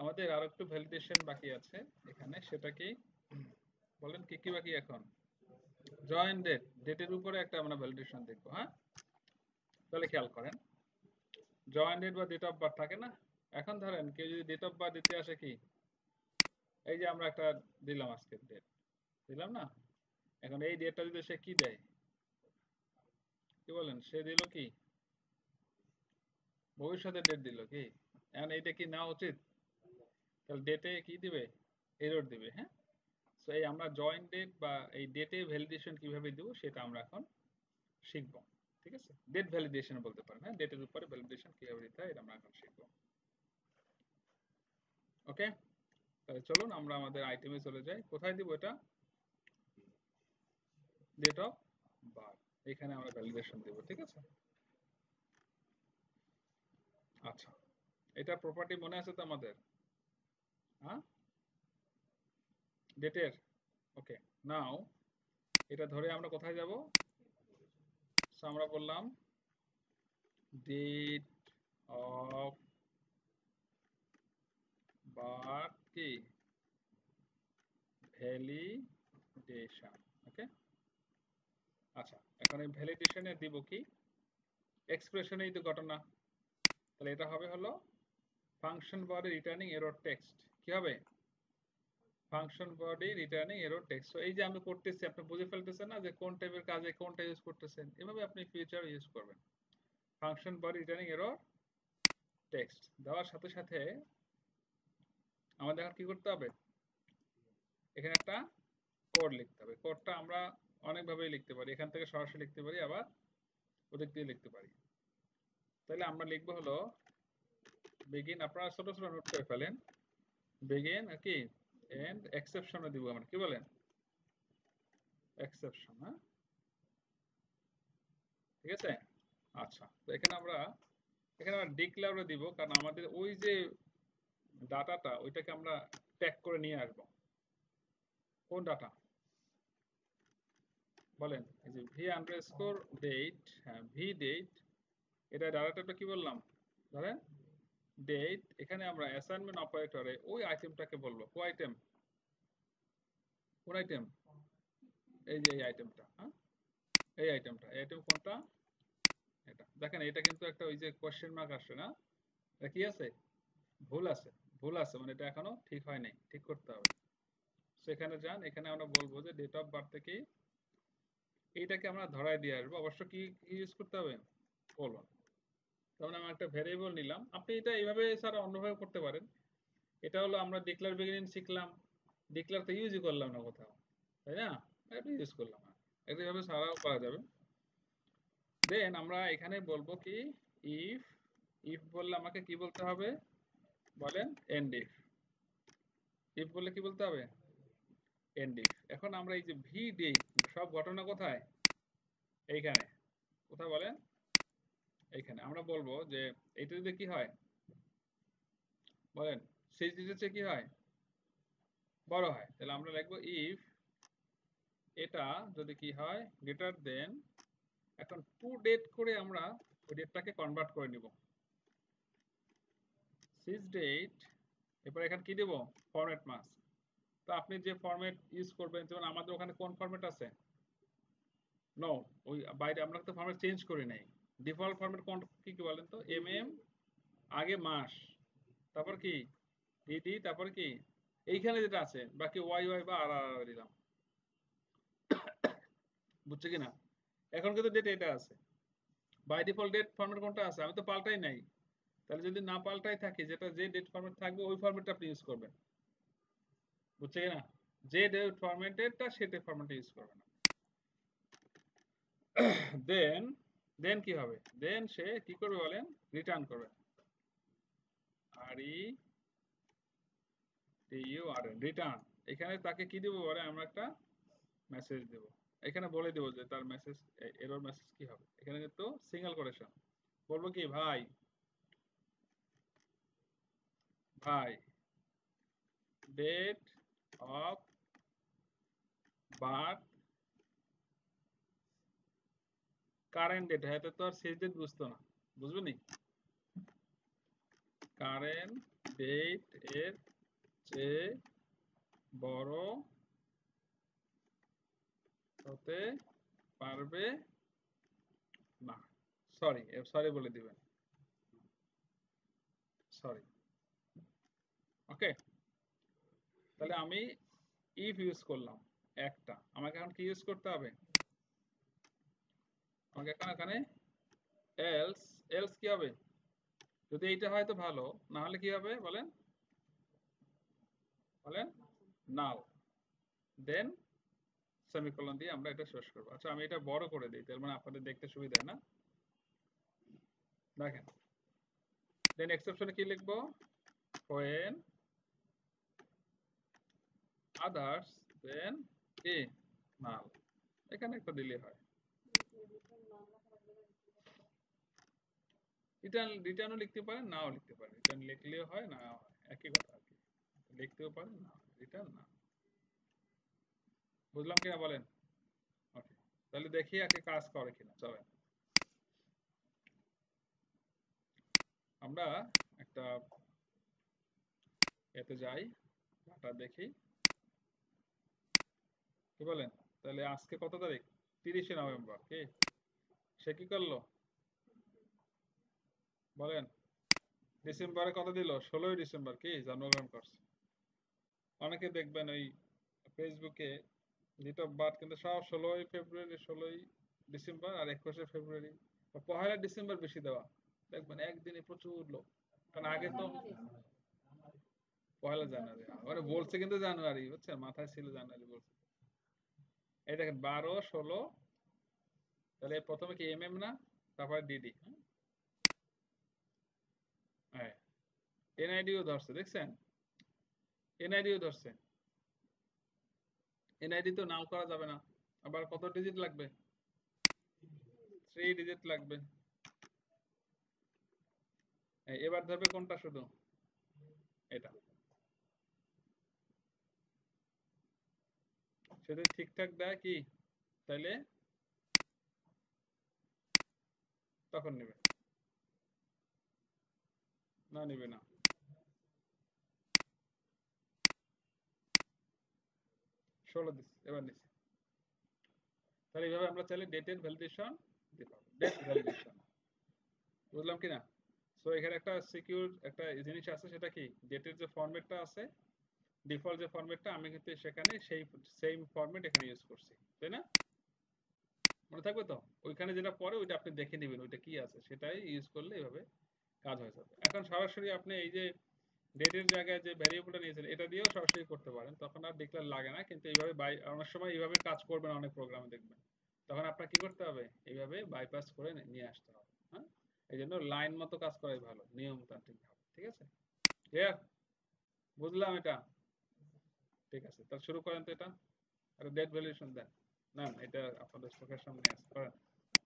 আমাদের আর একটু ভ্যালিডেশন বাকি আছে এখানে, সেটা কি বলেন, কি কি বাকি এখন? জয়েন ডেট, ডেটের উপরে একটা আমরা ভ্যালিডেশন দেখবো। হ্যাঁ, তাহলে খেয়াল করেন, জয়েন ডেট বা ডেট অফ বার্থ থাকে না। এখন ধরেন কেউ যদি ডেট অফ বার্থ দিতে আসে, কি এই যে আমরা একটা দিলাম আজকের ডেট দিলাম না, এখন এই ডেটটা যদি সে কি দেয়, কি বলেন, সে দিল কি ভবিষ্যতের ডেট দিল কি, এখন এইটা কি নেওয়া উচিত? তাহলে ডেটে কি দিবে, এরর দিবে। হ্যাঁ, সো এই আমরা জয়েন ডেট বা এই ডেটে ভ্যালিডেশন কিভাবে দিব সেটা আমরা এখন শিখবো। ঠিক আছে, ডেট ভ্যালিডেশন বলতে পারেন। হ্যাঁ, ডেটের উপরে ভ্যালিডেশন কিভাবে দিতে হয় এটা আমরা এখন শিখবো। ওকে, তাহলে চলুন আমরা আমাদের আইটেমে চলে যাই। কোথায় দিব এটা? ডেট অফ বার্থ, এখানে আমরা ভ্যালিডেশন দেব। ঠিক আছে, আচ্ছা, এটা প্রপার্টি মনে আছে তো আমাদের? হ্যাঁ, ডেটের। ওকে, নাও এটা ধরে আমরা কোথায় যাব? আমরা বললাম ডেট অফ বার্থ কি ভ্যালিডেশন। ওকে, আচ্ছা, এখন এই ভ্যালিডেশনে দিব কি এক্সপ্রেশনেই তো ঘটনা, তাহলে এটা হবে হলো function body returning error text. কি হবে? Function body returning error text. তো এই যে আমি করতেছি, আপনি বুঝে ফেলতেছেন না যে কোন টাইপের কাজে কোনটা ইউজ করতেছেন, এভাবে আপনি ফিউচার ইউজ করবেন। Function body returning error text দেওয়ার সাথে সাথে আমাদের এখন কি করতে হবে, এখানে একটা কোড লিখতে হবে। কোডটা আমরা অনেকভাবেই লিখতে পারি, এখান থেকে সরাসরি লিখতে পারি, আবার ওদিক দিয়ে লিখতে পারি। তাহলে আমরা লিখবো হলো বিগিন, আপনারা ছোট ছোট নোট করে ফেলেন, বিগিন কি এন্ড এক্সেপশনও দিব আমরা, কি বলেন, এক্সেপশন। হ্যাঁ, ঠিক আছে। আচ্ছা, তো এখানে আমরা ডিক্লেয়ারও দিব, কারণ আমাদের ওই যে ডাটাটা ওইটাকে আমরা ট্যাগ করে নিয়ে আসবো। কোন ডাটা বলেন? এই যে ভি আন্ডারস্কোর ডেট, হ্যাঁ ভি ডেট, এটা ডাটাটা কি বললাম, ধরেন ডেট, এখানে আমরা অ্যাসাইনমেন্ট অপারেটরে ওই আইটেমটাকে বলবো। কোন আইটেম, কোন আইটেম? এই যে এই আইটেমটা। হ্যাঁ, এই আইটেমটা, এই আইটেম কোনটা, এটা দেখেন, এটা কিন্তু একটা ওই যে কোশ্চেন মার্ক আসছে না, এটা কি আছে, ভুল আছে। ভুল আছে মানে এটা এখনো ঠিক হয় নাই, ঠিক করতে হবে। সেখানে যান, এখানে আমরা বলবো যে ডেট অফ বার্থ থেকে এইটাকে আমরা ধরায় দিয়ে আসবো। অবশ্য কি ইউজ করতে হবে, বলুন। তখন আমরা একটা ভ্যারিয়েবল নিলাম, আপনি এটা এইভাবে স্যার অন্যভাবে করতে পারেন। এটা হলো আমরা ডিক্লেয়ার বিগিনিং শিখলাম, ডিক্লেয়ার তো ইউজই করলাম না কোথাও, তাই না, এটা ইউজ করলাম না, এটা এইভাবে সারাও করা যাবে। দেন আমরা এখানে বলবো কি ইফ, ইফ বললে আমাকে কি বলতে হবে বলেন, এন্ড ইফ। ইফ বললে কি বলতে হবে, এন্ড ইফ। এখন আমরা এই যে ভি ডেট, সব ঘটনা কোথায়, এইখানে কোথায় বলেন, এইখানে আমরা বলবো যে এটা যদি কি হয় বলেন, শেষ ডিজিটের চেয়ে কি হয়, বড় হয়, তাহলে আমরা লিখবো ইফ এটা যদি কি হয় গ্রেটার দেন, এখন টু ডেট করে আমরা ওই ডেটটাকে কনভার্ট করে নিব, সিজ ডেট। এরপর এখানে কি দেব, ফরম্যাট মাস্ক। তো আপনি যে ফরম্যাট ইউজ করবেন, যেমন আমাদের ওখানে কোন ফরম্যাট আছে, নো, ওই বাইরে আমরা তো ফরম্যাট চেঞ্জ করি নাই। ডিফল্ট ফরম্যাট কোন, কি কি বলেন তো, আগে মাস, তারপর কি ডিডি, তারপর কি এইখানে যেটা আছে, বাকি ওয়াই ওয়াই বা আর আর দিলাম। বুঝছে কিনা? এখন কিন্তু ডেট এটা আছে, বাই ডিফল্ট ডেট ফরম্যাট কোনটা আছে, আমি তো পাল্টাই নাই। তাহলে যদি না পাল্টাই থাকে, যেটা যে ডেট ফরম্যাট থাকবে ওই ফরম্যাটটা আপনি ইউজ করবেন। বুঝছে কিনা? যে ডেট ফরম্যাটেডটা সেটা ফরম্যাটে ইউজ করবেন। দেন, দেন কি হবে, দেন সে কি করবে বলেন, রিটার্ন করবে, R E T U R N, return. এখানে তাকে কি দিব বলে, আমরা একটা মেসেজ দেব। এখানে বলে দেব যে তার মেসেজ, এরর মেসেজ কি হবে। এখানে কিন্তু সিঙ্গেল কোটেশন বলবো কি, ভাই ভাই date of birth current date, হ্যাঁ তো আর শেষ ডেট বুঝতো না, বুঝবে নি, কারেন্ট ডেট এর চেয়ে বড় হতে পারবে না। সরি, সরি বলে দিবেন, সরি। ওকে, তাহলে আমি ইফ ইউজ করলাম একটা, আমাকে এখন কি ইউজ করতে হবে? আমাকে এখন এখানে এলস, এলস কি হবে? যদি এইটা হয় তো ভালো, না হলে কি হবে বলেন, বলেন নাল। দেন সেমিকোলন দিয়ে আমরা এটা শেষ করবো। আচ্ছা আমি এটা বড় করে দিই, তার মানে আপনাদের দেখতে সুবিধা হয় না। দেখেন, দেন এক্সেপশনে কি লিখবো? when others then a null, এখানে একটা দিলে হয়। রিটার্ন, রিটার্নও লিখতে পারেন, নাও লিখতে পারেন, রিটার্ন লিখলেও হয়, না হয়, একই কথা আর কি। লিখতেও পারেন, না রিটার্ন না। বুঝলাম কিনা বলেন? ওকে, তাহলে দেখি আজকে কাজ করে কিনা, চলেন আমরা একটা এতে যাই, ডাটা দেখি, কি বলেন? তাহলে আজকে কত তারিখ? 30শে নভেম্বর। কি সে কি করলো বলেন? ডিসেম্বরে কত দিল? 16ই ডিসেম্বর কি জন্মগ্রহণ করছে। অনেকে দেখবেন ওই ফেসবুকে ডেট অফ বার্থ কিন্তু সব 16ই ফেব্রুয়ারি, 16ই ডিসেম্বর আর 21শে ফেব্রুয়ারি বা 1লা ডিসেম্বর বেশি দেওয়া। দেখবেন একদিনে প্রচুর লোক, কারণ আগে তো 1লা জানুয়ারি মানে বলছে কিন্তু জানুয়ারি, বুঝছেন, মাথায় ছিল জানুয়ারি বলছে। এই দেখেন 12, 16, তাহলে প্রথমে কি এম এম না, তারপরে ডিডি। হ্যাঁ, এনআইডিও ধরছে, দেখছেন, এনআইডিও ধরছে। এনআইডি তো নাল করা যাবে না, আবার কত ডিজিট লাগবে? 3 ডিজিট লাগবে। এবার ধরবে কোনটা? শুধু এটা। যদি ঠিকঠাক দেয় কি, তাইলে তখন নেবে, না নেবে না। 16 দিচ্ছি, এবার নিচ্ছি। তাহলে এইভাবে আমরা চাইলে ডেটের ভ্যালিডেশন দিতে পারবো, ডেট ভ্যালিডেশন। বুঝলাম কিনা? সো এখানে একটা সিকিউর একটা জিনিস আছে, সেটা কি, ডেটের যে ফরম্যাটটা আছে, ডিফল্ট যে ফরম্যাটটা, আমি কিন্তু সেখানে সেই সেম ফরম্যাট এখানে ইউজ করছি, তাই না? মনে থাকবে তো? ওইখানে যেটা পরে ওইটা আপনি দেখে নেবেন ওইটা কি আছে, সেটাই ইউজ করলে এইভাবে কাজ হয়ে যাবে। এখন সরাসরি আপনি এই যে ডেটের জায়গায় যে ভ্যারিয়েবলটা নিয়েছেন এটা দিয়েও সরাসরি করতে পারেন, তখন আর ডিক্লেয়ার লাগে না। কিন্তু এইভাবে অনেক সময় এইভাবে কাজ করবেন অনেক প্রোগ্রামে দেখবেন, তখন আপনার কি করতে হবে, এইভাবে বাইপাস করে নিয়ে আসতে হবে। হ্যাঁ, এই জন্য লাইন মতো কাজ করাই ভালো, নিয়মতান্ত্রিক ভাবে। ঠিক আছে, ক্লিয়ার? বুঝলাম এটা? ঠিক আছে, তাহলে শুরু করেন তো এটা। আর ডেট ভ্যালিডেশন দেন। না না, এটা আপনাদের চোখের সামনে আছে, করেন।